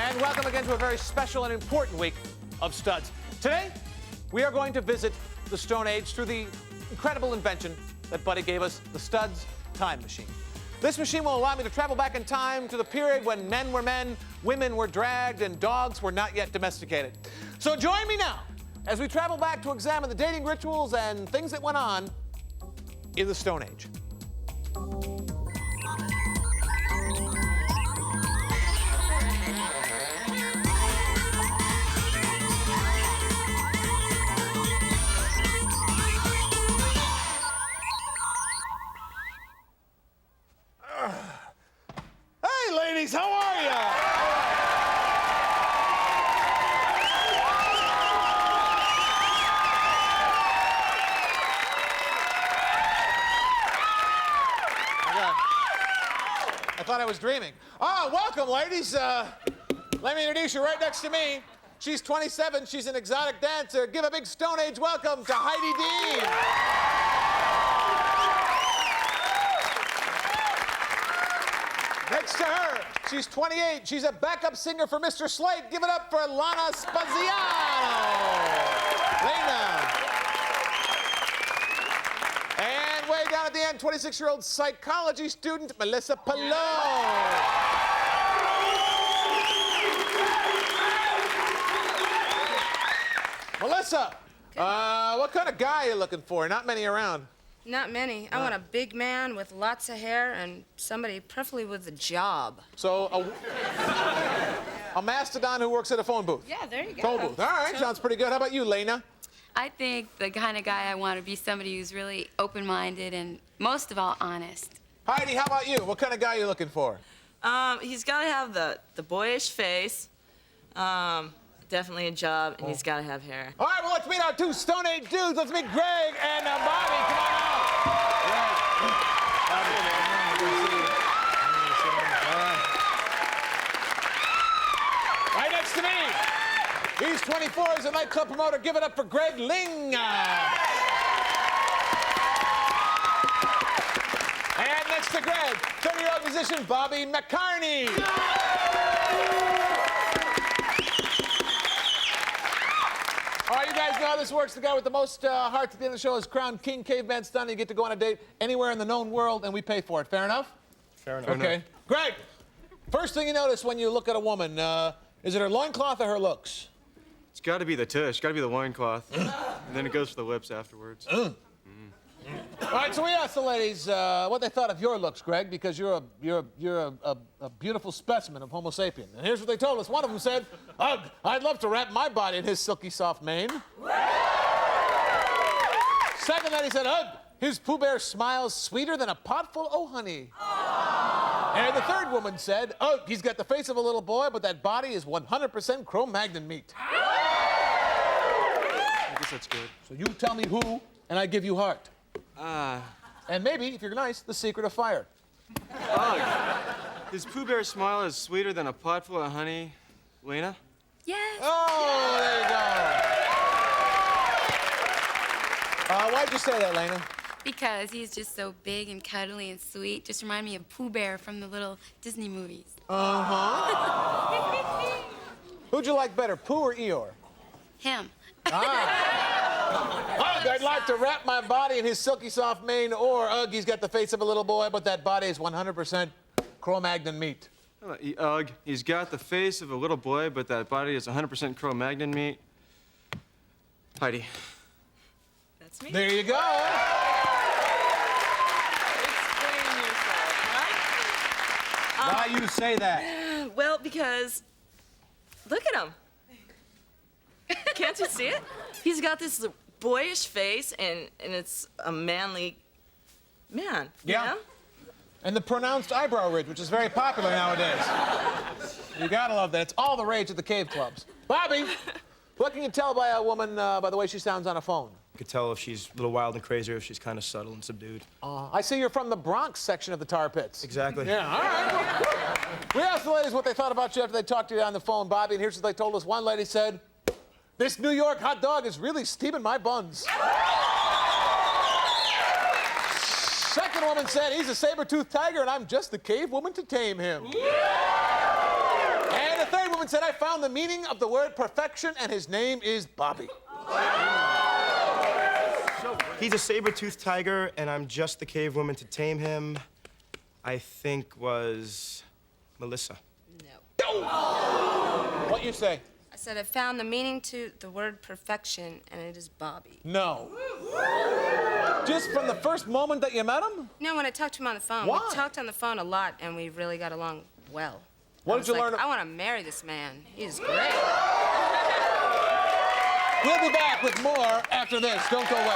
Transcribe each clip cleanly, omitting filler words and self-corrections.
And welcome again to a very special and important week of studs. Today, we are going to visit the Stone Age through the incredible invention that Buddy gave us, the Studs Time Machine. This machine will allow me to travel back in time to the period when men were men, women were dragged, and dogs were not yet domesticated. So join me now as we travel back to examine the dating rituals and things that went on in the Stone Age. Hey, ladies, how are you? I thought I was dreaming. Oh, welcome, ladies. Let me introduce you right next to me. She's 27. She's an exotic dancer. Give a big Stone Age welcome to Heidi Dean. Next to her, she's 28. She's a backup singer for Mr. Slate. Give it up for Lana Spaziano. Lena. And way down at the end, 26-year-old psychology student, Melissa Palone. Melissa, what kind of guy are you looking for? Not many around. Not many. I want a big man with lots of hair and somebody preferably with a job. So, a mastodon who works at a phone booth. Yeah, there you go. Phone booth. All right, sounds pretty good. How about you, Lena? I think the kind of guy I want to be somebody who's really open-minded and most of all honest. Heidi, how about you? What kind of guy are you looking for? He's got to have the boyish face, definitely a job, and he's got to have hair. All right, well, let's meet our two Stone Age dudes. Let's meet Greg and Bobby. Come on out. Right next to me. He's 24. He's a nightclub promoter. Give it up for Greg Ling. And next to Greg, 30-year-old musician Bobby McCartney. All right, you guys know how this works. The guy with the most hearts at the end of the show is crowned King Caveman Stun. You get to go on a date anywhere in the known world, and we pay for it. Fair enough? Fair enough. Okay. Greg, first thing you notice when you look at a woman, is it her loincloth or her looks? It's got to be the tush. Got to be the loincloth. And then it goes for the lips afterwards. All right, so we asked the ladies what they thought of your looks, Greg, because you're a beautiful specimen of Homo sapien. And here's what they told us. One of them said, "Ugh, I'd love to wrap my body in his silky soft mane." Second lady said, "Ugh, his Pooh Bear smile's sweeter than a pot full o' honey." And the third woman said, "Ugh, he's got the face of a little boy, but that body is 100% Cro-Magnon meat." I guess that's good. So you tell me who, and I give you heart. And maybe, if you're nice, the secret of fire. Ugh. His Pooh Bear smile is sweeter than a pot full of honey. Lena? Yes. Oh, there you go. Why'd you say that, Lena? Because he's just so big and cuddly and sweet. Just remind me of Pooh Bear from the little Disney movies. Uh-huh. Who'd you like better, Pooh or Eeyore? Him. Ugh, I'd like to wrap my body in his silky soft mane, or ugh, he's got the face of a little boy, but that body is 100% Cro-Magnon meat. Ugh, he's got the face of a little boy, but that body is 100% Cro-Magnon meat. Heidi. That's me. There you go. Explain yourself, huh? Why you say that? Well, because look at him. Can't you see it? He's got this boyish face, and it's a manly man. Yeah. You know? And the pronounced eyebrow ridge, which is very popular nowadays. You gotta love that. It's all the rage at the cave clubs. Bobby, what can you tell by a woman by the way she sounds on a phone? You could tell if she's a little wild and crazy or if she's kind of subtle and subdued. I see you're from the Bronx section of the tar pits. Exactly. Yeah, all right. We asked the ladies what they thought about you after they talked to you on the phone, Bobby, and here's what they told us. One lady said, "This New York hot dog is really steaming my buns." Second woman said, "He's a saber-toothed tiger, and I'm just the cave woman to tame him." And the third woman said, I found the meaning of the word perfection, and his name is Bobby. He's a saber-toothed tiger, and I'm just the cave woman to tame him. I think was Melissa. No. What you say? I said I found the meaning to the word perfection, and it is Bobby. No. Just from the first moment that you met him? You know, when I talked to him on the phone, Why? we talked on the phone a lot, and we really got along well. What I did was you like, learn? I want to marry this man. He's great. We'll be back with more after this. Don't go away.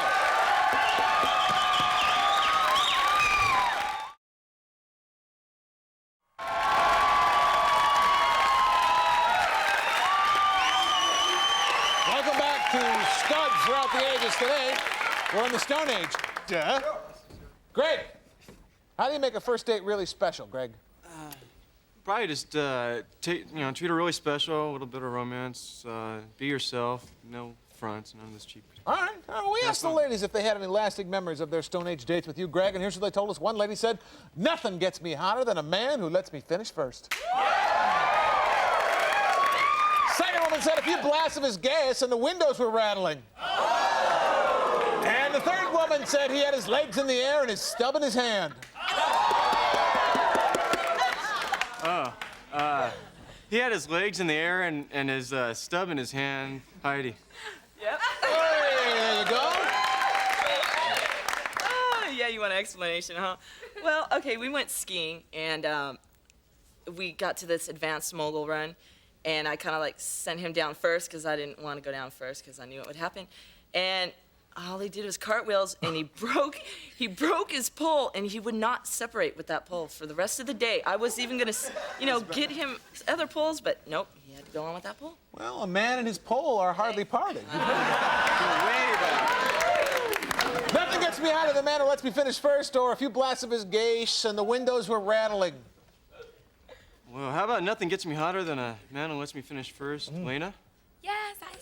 Welcome back to Studs Throughout the Ages. Today, we're in the Stone Age. Duh. Greg, how do you make a first date really special, Greg? Probably just treat her really special, a little bit of romance, be yourself, no fronts, none of this cheap. All right. We asked the ladies if they had any lasting memories of their Stone Age dates with you, Greg, and here's what they told us. One lady said, nothing gets me hotter than a man who lets me finish first. Second woman said a few blasts of his gas and the windows were rattling. And the third woman said he had his legs in the air and his stub in his hand. He had his legs in the air and his stub in his hand. Heidi. Yep. Hey, there you go. Oh, yeah, you want an explanation, huh? Well, okay, we went skiing, and we got to this advanced mogul run, and I kind of like sent him down first because I didn't want to go down first because I knew it would happen. And all he did was cartwheels, and he broke his pole, and he would not separate with that pole for the rest of the day. I was even gonna, get him other poles, but nope, he had to go on with that pole. Well, a man and his pole are hardly parted. Nothing gets me hotter than the man who lets me finish first, or a few blasts of his gauche and the windows were rattling. Well, how about nothing gets me hotter than a man who lets me finish first? Lena? Yes, I say.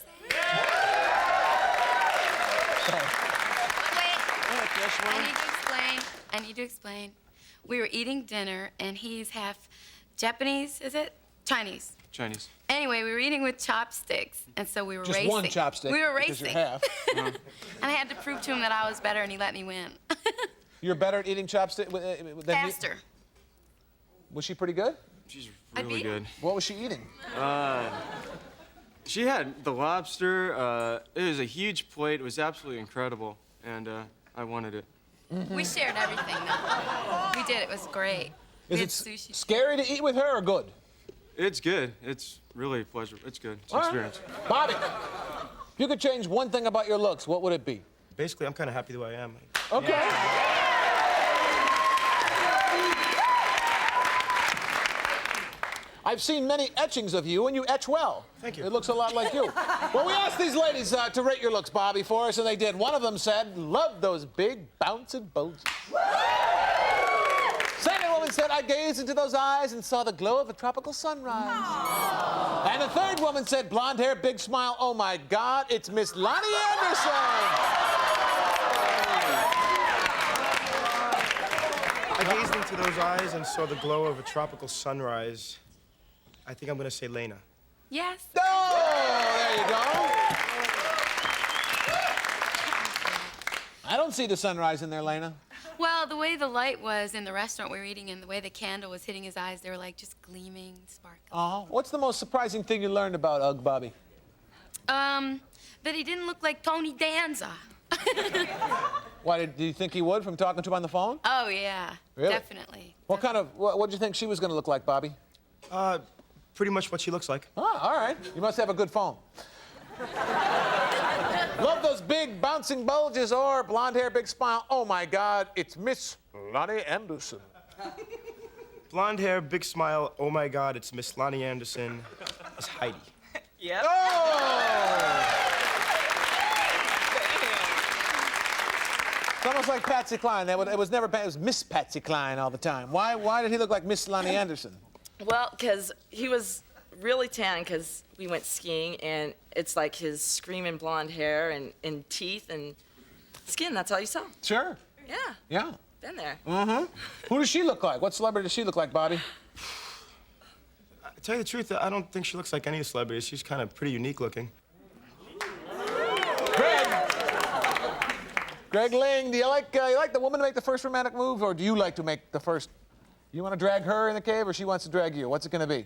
I need to explain. We were eating dinner, and he's half Japanese, is it? Chinese. Chinese. Anyway, we were eating with chopsticks, and so we were Just racing. one chopstick. We were because racing. you're half. And I had to prove to him that I was better, and he let me win. You're better at eating chopstick than me? Faster. Was she pretty good? She's I really beat good. What was she eating? She had the lobster. It was a huge plate. It was absolutely incredible, and I wanted it. We shared everything, though. We did. It was great. We had Is it sushi. scary to eat with her or good? It's good. It's really a pleasure. It's good. It's an All right. experience. Bobby, if you could change one thing about your looks, what would it be? Basically, I'm kind of happy the way I am. Okay. I've seen many etchings of you, and you etch well. Thank you. It looks a lot like you. Well, we asked these ladies to rate your looks, Bobby, for us, and they did. One of them said, love those big, bouncing bulges. Second woman said, I gazed into those eyes and saw the glow of a tropical sunrise. Aww. And the third woman said, blonde hair, big smile, oh my God, it's Miss Lonnie Anderson. I gazed into those eyes and saw the glow of a tropical sunrise. I think I'm gonna say Lena. Yes. Oh, there you go. I don't see the sunrise in there, Lena. Well, the way the light was in the restaurant we were eating and the way the candle was hitting his eyes, they were like just gleaming, sparkling. What's the most surprising thing you learned about Ugg Bobby? That he didn't look like Tony Danza. Why, do you think he would from talking to him on the phone? Oh, yeah. Really? Definitely. What did you think she was going to look like, Bobby? Pretty much what she looks like. Oh, all right. You must have a good phone. Love those big bouncing bulges or blonde hair, big smile. Oh my God, it's Miss Lonnie Anderson. Blonde hair, big smile. Oh my God, it's Miss Lonnie Anderson. It's Heidi. Yep. Oh! It's almost like Patsy Cline. It was never it was Miss Patsy Cline all the time. Why did he look like Miss Lonnie Anderson? Well, because he was really tan because we went skiing, and it's like his screaming blonde hair and teeth and skin. That's all you saw. Sure. Yeah, Yeah. been there. Mm-hmm. Who does she look like? What celebrity does she look like, Bobby? To tell you the truth, I don't think she looks like any celebrity. She's kind of pretty unique looking. Greg Ling, do you like the woman to make the first romantic move, or do you like to make the first? You want to drag her in the cave, or she wants to drag you? What's it going to be?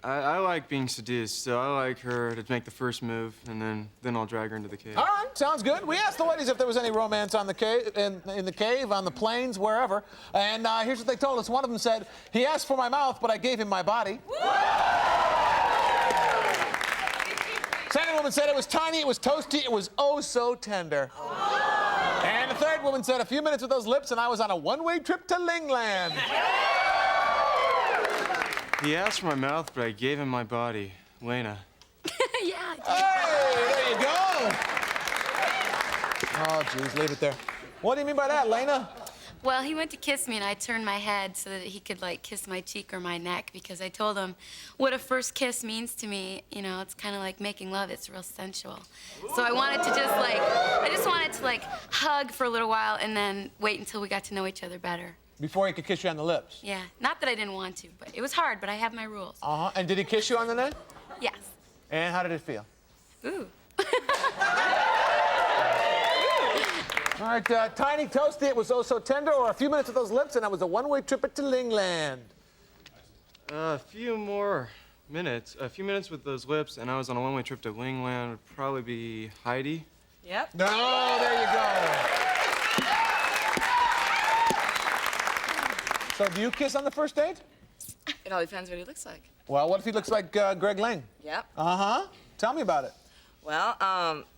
I like being seduced, so I like her to make the first move, and then I'll drag her into the cave. All right, sounds good. We asked the ladies if there was any romance on the cave, in the cave, on the plains, wherever. And here's what they told us. One of them said, he asked for my mouth, but I gave him my body. Second woman said it was tiny, it was toasty, it was oh so tender. And the third woman said, a few minutes with those lips, and I was on a one-way trip to Lingland. He asked for my mouth, but I gave him my body. Lena. Yeah. Hey, there you go. Oh, geez, leave it there. What do you mean by that, Lena? Well, he went to kiss me, and I turned my head so that he could, like, kiss my cheek or my neck, because I told him what a first kiss means to me. You know, it's kind of like making love. It's real sensual. So I wanted to just wanted to, like, hug for a little while and then wait until we got to know each other better. Before he could kiss you on the lips? Yeah. Not that I didn't want to, but it was hard, but I have my rules. Uh-huh. And did he kiss you on the neck? Yes. And how did it feel? Ooh. All right, tiny, toasty, it was oh so tender, or a few minutes with those lips, and I was a one-way trip to Lingland. A few more minutes. A few minutes with those lips, and I was on a one-way trip to Lingland. Would probably be Heidi. Yep. No, there you go. So do you kiss on the first date? It all depends what he looks like. Well, what if he looks like Greg Ling? Yep. Uh-huh. Tell me about it. Well,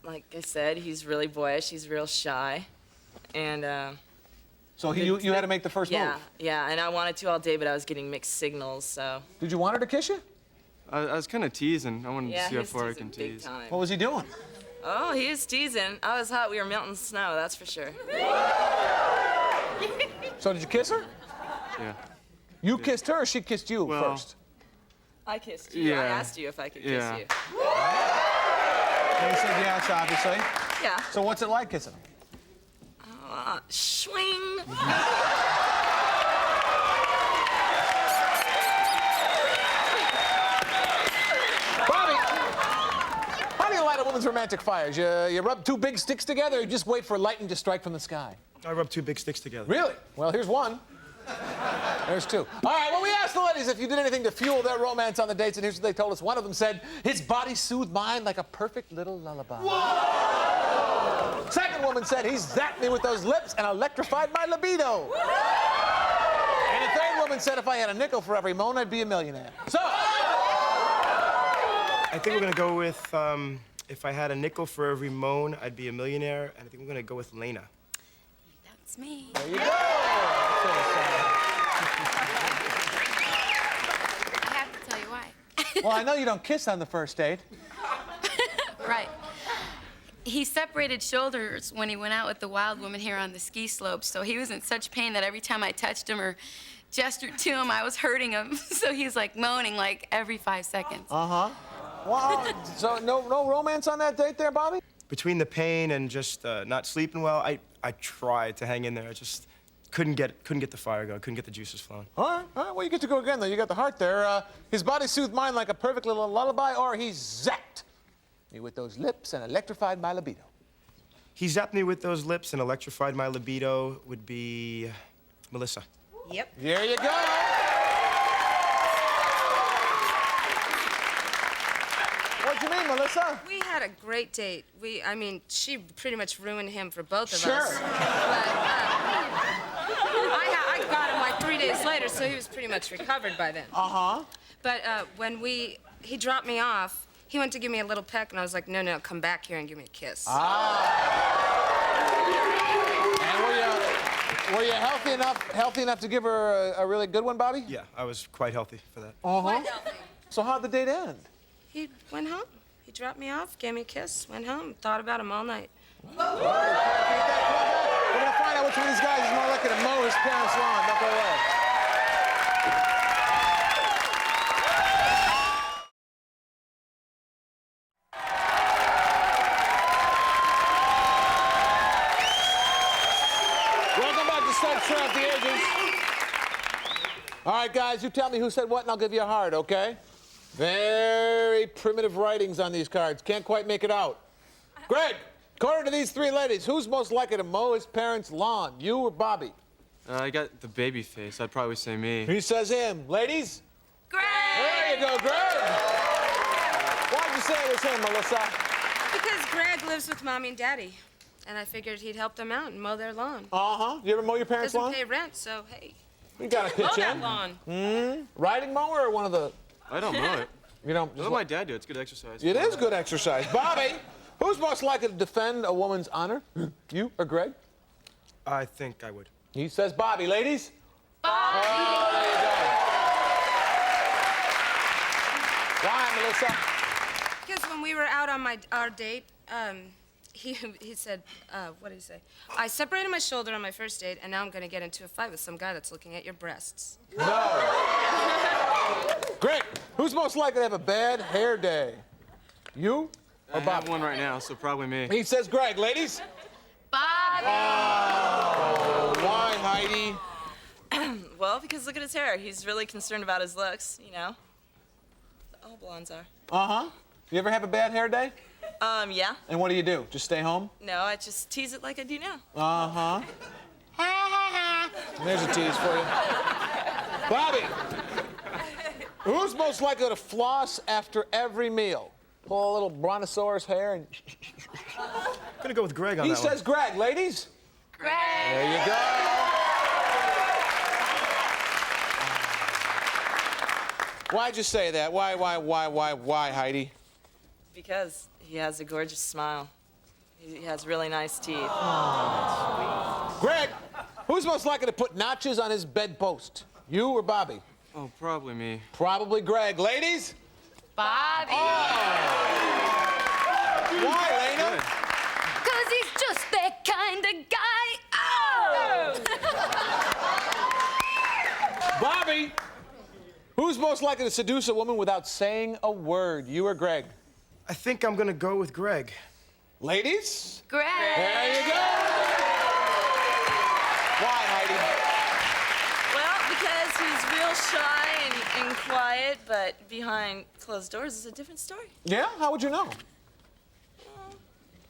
like I said, he's really boyish. He's real shy. And, So you had to make the first yeah, move? yeah. And I wanted to all day, but I was getting mixed signals, so. Did you want her to kiss you? I was kind of teasing. I wanted Yeah, to see how he's far I teasing can big tease. time. What was he doing? Oh, he is teasing. I was hot. We were melting snow, that's for sure. So did you kiss her? Yeah. You kissed her, or she kissed you Well, first? I kissed you. Yeah. I asked you if I could kiss Yeah. you. And you said yes, obviously. Yeah. So what's it like kissing? Swing. Bobby, how do you light a woman's romantic fires? You rub two big sticks together, or you just wait for lightning to strike from the sky? I rub two big sticks together. Really? Well, here's one. There's two. All right, well, we asked the ladies if you did anything to fuel their romance on the dates, and here's what they told us. One of them said, his body soothed mine like a perfect little lullaby. Whoa! Second woman said, he zapped me with those lips and electrified my libido. And the third woman said, if I had a nickel for every moan, I'd be a millionaire. So, I think we're gonna go with, if I had a nickel for every moan, I'd be a millionaire, and I think we're gonna go with Lena. That's me. there you go. I have to tell you why. Well, I know you don't kiss on the first date. Right. He separated shoulders when he went out with the wild woman here on the ski slopes, so he was in such pain that every time I touched him or gestured to him, I was hurting him. So he's like moaning like every 5 seconds. Uh-huh. Well, so no romance on that date there, Bobby? Between the pain and just not sleeping well, I tried to hang in there. I just couldn't get the fire going, couldn't get the juices flowing. All right, well, you get to go again, though. You got the heart there. His body soothed mine like a perfect little lullaby, or he zapped me with those lips and electrified my libido. He zapped me with those lips and electrified my libido would be Melissa. Yep. There you go. What'd you mean, Melissa? We had a great date. I mean, she pretty much ruined him for both of Sure. us. But, I got him like 3 days later, so he was pretty much recovered by then. Uh-huh. But when he dropped me off, he went to give me a little peck, and I was like, no, come back here and give me a kiss. And were you healthy enough to give her a really good one, Bobby? Yeah, I was quite healthy for that. Uh-huh. Quite healthy. So how'd the date end? He went home. He dropped me off, gave me a kiss, went home, thought about him all night. We're gonna find out which one of these guys is more likely to mow his parents' lawn. Don't go away. Welcome back to Studs Throughout the Ages. All right, guys, you tell me who said what, and I'll give you a heart, okay? Very primitive writings on these cards. Can't quite make it out. Greg, according to these three ladies, who's most likely to mow his parents' lawn, you or Bobby? I got the baby face. I'd probably say me. He says him. Ladies? Greg! There you go, Greg. Why'd you say it was him, Melissa? Because Greg lives with Mommy and Daddy. And I figured he'd help them out and mow their lawn. Uh-huh. You ever mow your parents' Doesn't lawn? pay rent, so hey. You gotta pitch Mow in. that lawn. Riding mower or one of the... I don't know it. You know, Let my dad do it. It's good exercise. it is good exercise. Bobby, who's most likely to defend a woman's honor? You or Greg? I think I would. He says Bobby. Ladies? Bobby! Oh, there you go. Why, Melissa? Because when we were out on our date, he said, what did he say? I separated my shoulder on my first date, and now I'm going to get into a fight with some guy that's looking at your breasts. No. Greg, who's most likely to have a bad hair day? You I or have Bobby? one right now, so probably me. He says Greg. Ladies? Bobby! Oh, why, Heidi? Well, because look at his hair. He's really concerned about his looks, you know. All blondes are. Uh-huh. You ever have a bad hair day? Yeah. And what do? Just stay home? No, I just tease it like I do now. Uh-huh. There's a tease for you. Bobby, who's most likely to floss after every meal? Pull a little brontosaurus hair and... I'm gonna go with Greg on He that one. says Greg. Ladies? Greg! There you go. Why'd you say that? Why, Heidi? Because he has a gorgeous smile. He has really nice teeth. Greg, who's most likely to put notches on his bedpost? You or Bobby? Oh, probably me. Probably Greg. Ladies? Bobby! Why, Lena? Cause he's just that kind of guy. Oh! Bobby, who's most likely to seduce a woman without saying a word? You or Greg? I think I'm gonna go with Greg. Ladies? Greg! There you go. Why, Heidi? Well, because he's real shy and quiet, but behind closed doors is a different story. Yeah? How would you know?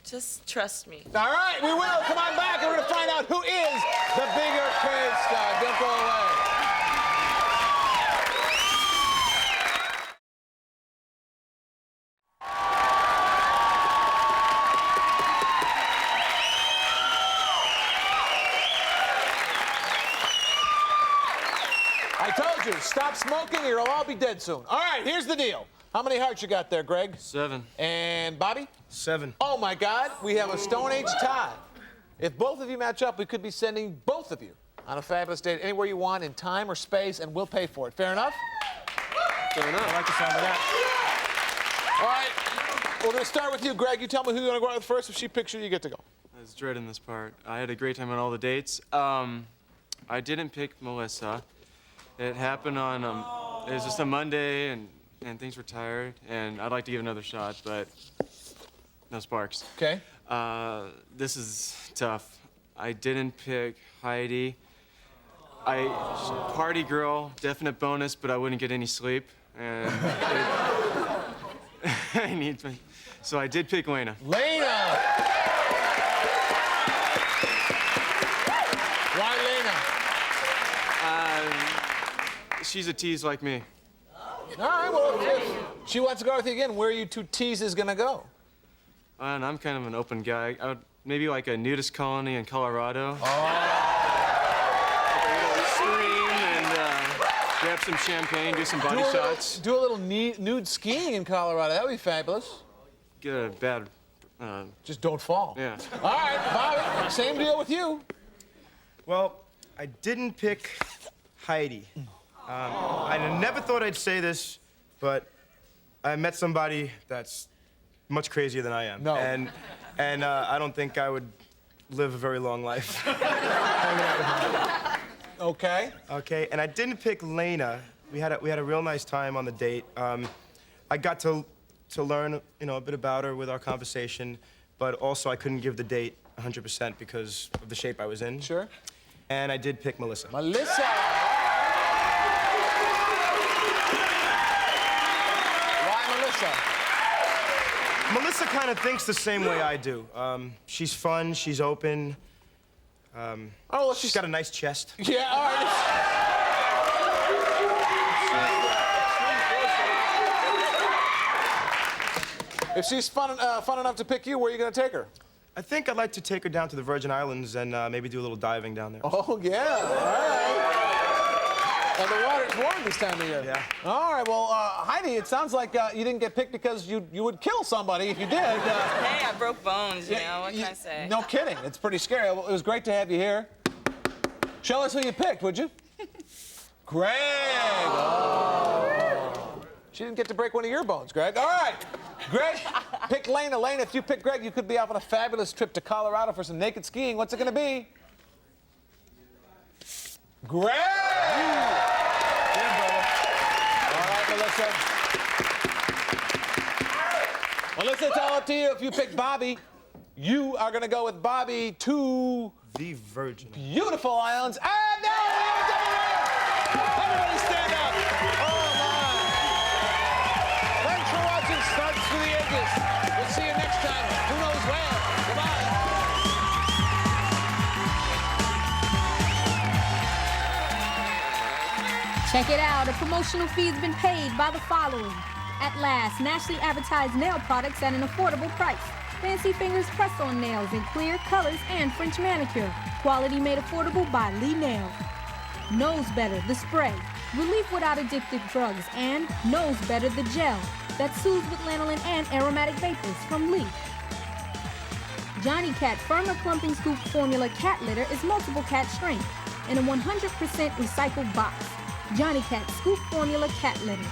Just trust me. All right, we will. Come on back, and we're going to find out who is the bigger kid star. Don't go away. I told you, stop smoking or you'll all be dead soon. All right, here's the deal. How many hearts you got there, Greg? 7. And Bobby? 7. Oh, my God, we have a Stone Age tie. If both of you match up, we could be sending both of you on a fabulous date anywhere you want in time or space, and we'll pay for it. Fair enough? Fair enough. I like the sound of that. All right, we're going to start with you, Greg. You tell me who you want to go out with first. If she picks you, you get to go. I was dreading this part. I had a great time on all the dates. I didn't pick Melissa. It happened on, it was just a Monday, and things were tired, and I'd like to give it another shot, but no sparks. Okay. This is tough. I didn't pick Heidi. Party girl, definite bonus, but I wouldn't get any sleep, and I need to, so I did pick Lena. Lena! Why Lena? She's a tease like me. All right, well, if she wants to go with you again, where are you two teases going to go? And I'm kind of an open guy. I would maybe like a nudist colony in Colorado. Scream and grab some champagne, do some body shots. Do a little nude skiing in Colorado. That would be fabulous. Get a bad, Just don't fall. yeah. All right, Bobby, same deal with you. Well, I didn't pick Heidi. I never thought I'd say this, but I met somebody that's much crazier than I am. No. And I don't think I would live a very long life. Hanging out with her. Okay. Okay, and I didn't pick Lena. We had a real nice time on the date. I got to learn, a bit about her with our conversation, but also I couldn't give the date 100% because of the shape I was in. Sure. And I did pick Melissa. Melissa. Melissa? Melissa kind of thinks the same way I do. She's fun, she's open. Oh, well, She's got a nice chest. Yeah, all right. If she's fun enough to pick you, where are you going to take her? I think I'd like to take her down to the Virgin Islands and maybe do a little diving down there. Oh, yeah, all right. And the water's warm this time of year. Yeah. All right, well, Heidi, it sounds like you didn't get picked because you would kill somebody if you did. Hey, I broke bones, you know, what can I say? No kidding, it's pretty scary. Well, it was great to have you here. Show us who you picked, would you? Greg! Oh. She didn't get to break one of your bones, Greg. All right, Greg, pick Lena. Lena, if you pick Greg, you could be off on a fabulous trip to Colorado for some naked skiing. What's it gonna be? Greg! All right, Melissa. Melissa, it's all up to you. If you pick Bobby, you are gonna go with Bobby to The Virgin. beautiful islands. Ah, no! Everybody stand up! Oh, my! Thanks for watching Studs for the Ages. We'll see you next time. Who knows where? Goodbye. Check it out, a promotional fee has been paid by the following. At last, nationally advertised nail products at an affordable price. Fancy Fingers press-on nails in clear colors and French manicure. Quality made affordable by Lee Nails. Knows Better, the spray. Relief without addictive drugs. And Knows Better, the gel. That soothes with lanolin and aromatic vapors from Lee. Johnny Cat Firmer Clumping Scoop Formula Cat Litter is multiple cat strength in a 100% recycled box. Johnny Cat Scoop Formula Cat Litter.